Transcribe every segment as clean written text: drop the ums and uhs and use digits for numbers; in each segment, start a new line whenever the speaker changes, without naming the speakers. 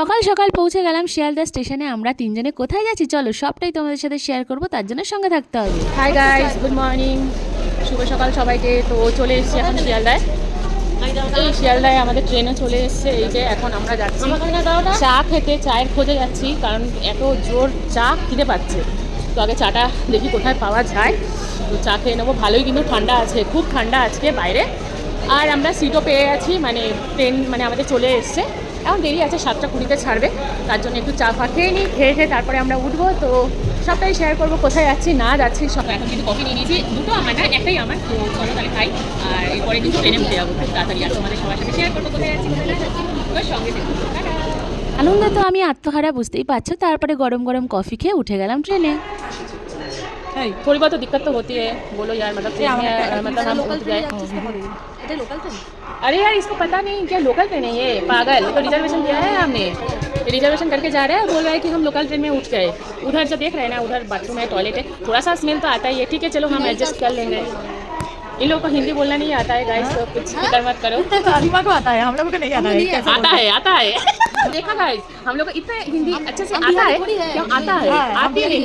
সকাল সকাল পৌঁছে গেলাম শিয়ালদা স্টেশনে। আমরা তিনজনে কোথায় যাচ্ছি চলো সবটাই তোমাদের সাথে শেয়ার করব, তার জন্য সঙ্গে থাকতে হবে।
হাই গাইস, গুড মর্নিং, শুভ সকাল সবাইকে। তো চলে এসেছি এখন শিয়ালদায়। এই শিয়ালদায় আমাদের ট্রেনে চলে এসেছে। এই যে এখন আমরা যাচ্ছি চা খেতে, চায়ের খোঁজে যাচ্ছি, কারণ এত জোর চা খিদে পাচ্ছে। তো আগে চাটা দেখি কোথায় পাওয়া যায়, তো চা খেয়ে নেবো। ভালোই কিন্তু ঠান্ডা আছে, খুব ঠান্ডা আজকে বাইরে। আর আমরা সিটও পেয়ে গেছি, মানে ট্রেন মানে আমাদের চলে এসছে। এখন দেরি আছে, 7:20 ছাড়বে, তার জন্য একটু চা ফা খেয়ে নিই। খেয়ে তারপরে আমরা উঠবো। তো সবটাই শেয়ার করবো, কোথায় যাচ্ছি না যাচ্ছি সব। এখন কিন্তু কফি নিয়ে নিয়েছি, দুটো আমার না, একটাই আমার। তো চলো তাহলে খাই, আর এরপরে কিন্তু ট্রেনে উঠে যাবো খুব তাড়াতাড়ি। আর তোমাদের সবার সাথে শেয়ার করবো কোথায় যাচ্ছি কোথায় না যাচ্ছি, এবার সঙ্গে দেখবো।
আনন্দে তো আমি আত্মহারা, বুঝতেই পারছো। তারপরে গরম गरम कॉफ़ी খেয়ে उठे गलम ट्रेने।
थोड़ी बहुत तो दिक्कत तो होती है, बोलो यार, मतलब ट्रेन में मतलब हम उठ गए। अरे यार इसको पता नहीं क्या लोकल ट्रेन है ये, पागल। तो रिजर्वेशन किया है हमने, रिजर्वेशन करके जा रहे हैं। बोल रहा है कि हम लोकल ट्रेन में उठ गए। उधर जो देख रहे हैं ना, उधर बाथरूम है, टॉयलेट है, थोड़ा सा स्मेल तो आता ही है। ठीक है चलो, हम एडजस्ट कर लेंगे। इन लोगों को हिंदी बोलना नहीं आता है गाइस, तो कुछ फिक्र मत करो।
आलिमा को आता है, हम लोगों को नहीं आता है।
आता है देखा गाइस, हम लोग को इतना हिंदी अच्छे से आता है। क्यों आता है? आती नहीं,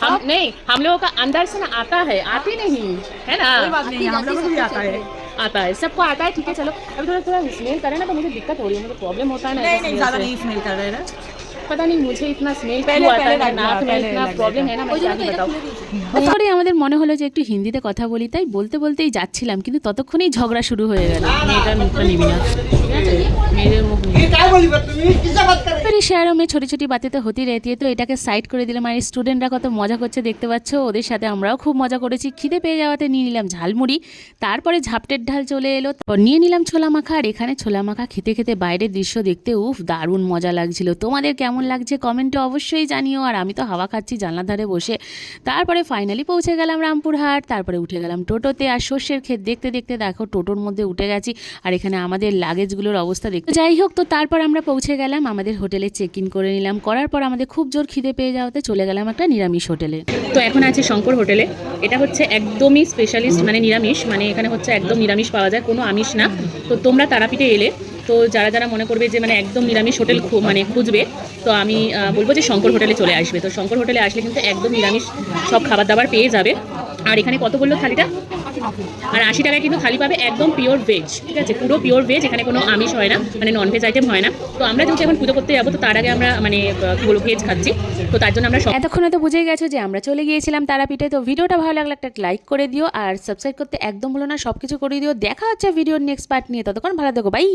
हम नहीं, हम लोगों का अंदर से ना आता है, आती नहीं है ना।
कोई बात नहीं, हम लोगों को भी आता है।
आता है, सबको आता है। ठीक है चलो, अभी थोड़ा थोड़ा स्मेल करे ना, तो मुझे दिक्कत हो रही है, मुझे प्रॉब्लम होता है ना।
नहीं ज़्यादा नहीं स्मेल कर रहे हैं।
पता नहीं मुझे इतना स्मेल क्यों आता है, नाक में इतना प्रॉब्लम है ना, मैं क्या बताऊँ।
পরে আমাদের মনে হলো যে একটু হিন্দিতে কথা বলি, তাই বলতে বলতেই যাচ্ছিলাম, কিন্তু ততক্ষণেই ঝগড়া শুরু হয়ে গেল।
মেয়েটার মুখটা নিবি না, মেয়েদের মুখ
शहरों में छोटी छोटी बातें तो होती रहती है। तो এটাকে সাইড করে দিলাম। আর স্টুডেন্টরা কত মজা করছে দেখতে পাচ্ছ, ওদের সাথে আমরাও খুব মজা করেছি। খিদে পেয়ে যাওয়াতে নিয়ে নিলাম ঝালমুড়ি, তারপরে ঝাপটের ঢাল চলে এলো, নিয়ে নিলাম ছোলা মাখা। আর এখানে ছোলা মাখা খেতে খেতে বাইরের দৃশ্য দেখতে উফ দারুণ মজা লাগছিল। তোমাদের কেমন লাগছে কমেন্টে অবশ্যই জানিও। আর আমি তো হাওয়া খাচ্ছি জানলার ধারে বসে। তারপরে ফাইনালি পৌঁছে গেলাম রামপুরহাট। তারপরে উঠে গেলাম টোটোতে। আর সর্ষের ক্ষেত দেখতে দেখতে দেখো টোটোর মধ্যে উঠে গেছি। আর এখানে আমাদের লাগেজগুলোর অবস্থা দেখতে, যাই হোক। তো তারপর আমরা পৌঁছে গেলাম আমাদের হোটেলে, চেক ইন করে নিলাম। করার পর আমাদের খুব জোর খিদে পেয়ে যাওয়াতে চলে গেলাম একটা নিরামিষ হোটেলে।
তো এখন আছে শঙ্কর হোটেলে। এটা হচ্ছে একদমই স্পেশালিস্ট, মানে নিরামিষ, মানে এখানে হচ্ছে একদম নিরামিষ পাওয়া যায়, কোনো আমিষ না। তো তোমরা তারাপীঠে এলে, তো যারা যারা মনে করবে যে মানে একদম নিরামিষ হোটেল মানে খুঁজবে, তো আমি বলবো যে শঙ্কর হোটেলে চলে আসবে। তো শঙ্কর হোটেলে আসলে কিন্তু একদম নিরামিষ সব খাবার দাবার পেয়ে যাবে। আর এখানে কত বললো থালিটা? আর 80 টাকায় কিন্তু থালি পাবে, একদম পিওর ভেজ। ঠিক আছে, পুরো পিওর ভেজ, এখানে কোনো আমিষ হয় না, মানে ননভেজ আইটেম হয় না। তো আমরা যেহেতু এখন পুজো করতে যাবো, তো তার আগে আমরা মানে কি বলবো ভেজ খাচ্ছি, তো তার জন্য আমরা
এতক্ষণে তো বুঝেই গেছো যে আমরা চলে গিয়েছিলাম তারাপীঠে। তো ভিডিওটা ভালো লাগলে একটা লাইক করে দিও, আর সাবস্ক্রাইব করতে একদম ভুলো না, সব কিছু করে দিও। দেখা হচ্ছে ভিডিওর নেক্সট পার্ট নিয়ে, ততক্ষণ ভালো থেকো, বাই।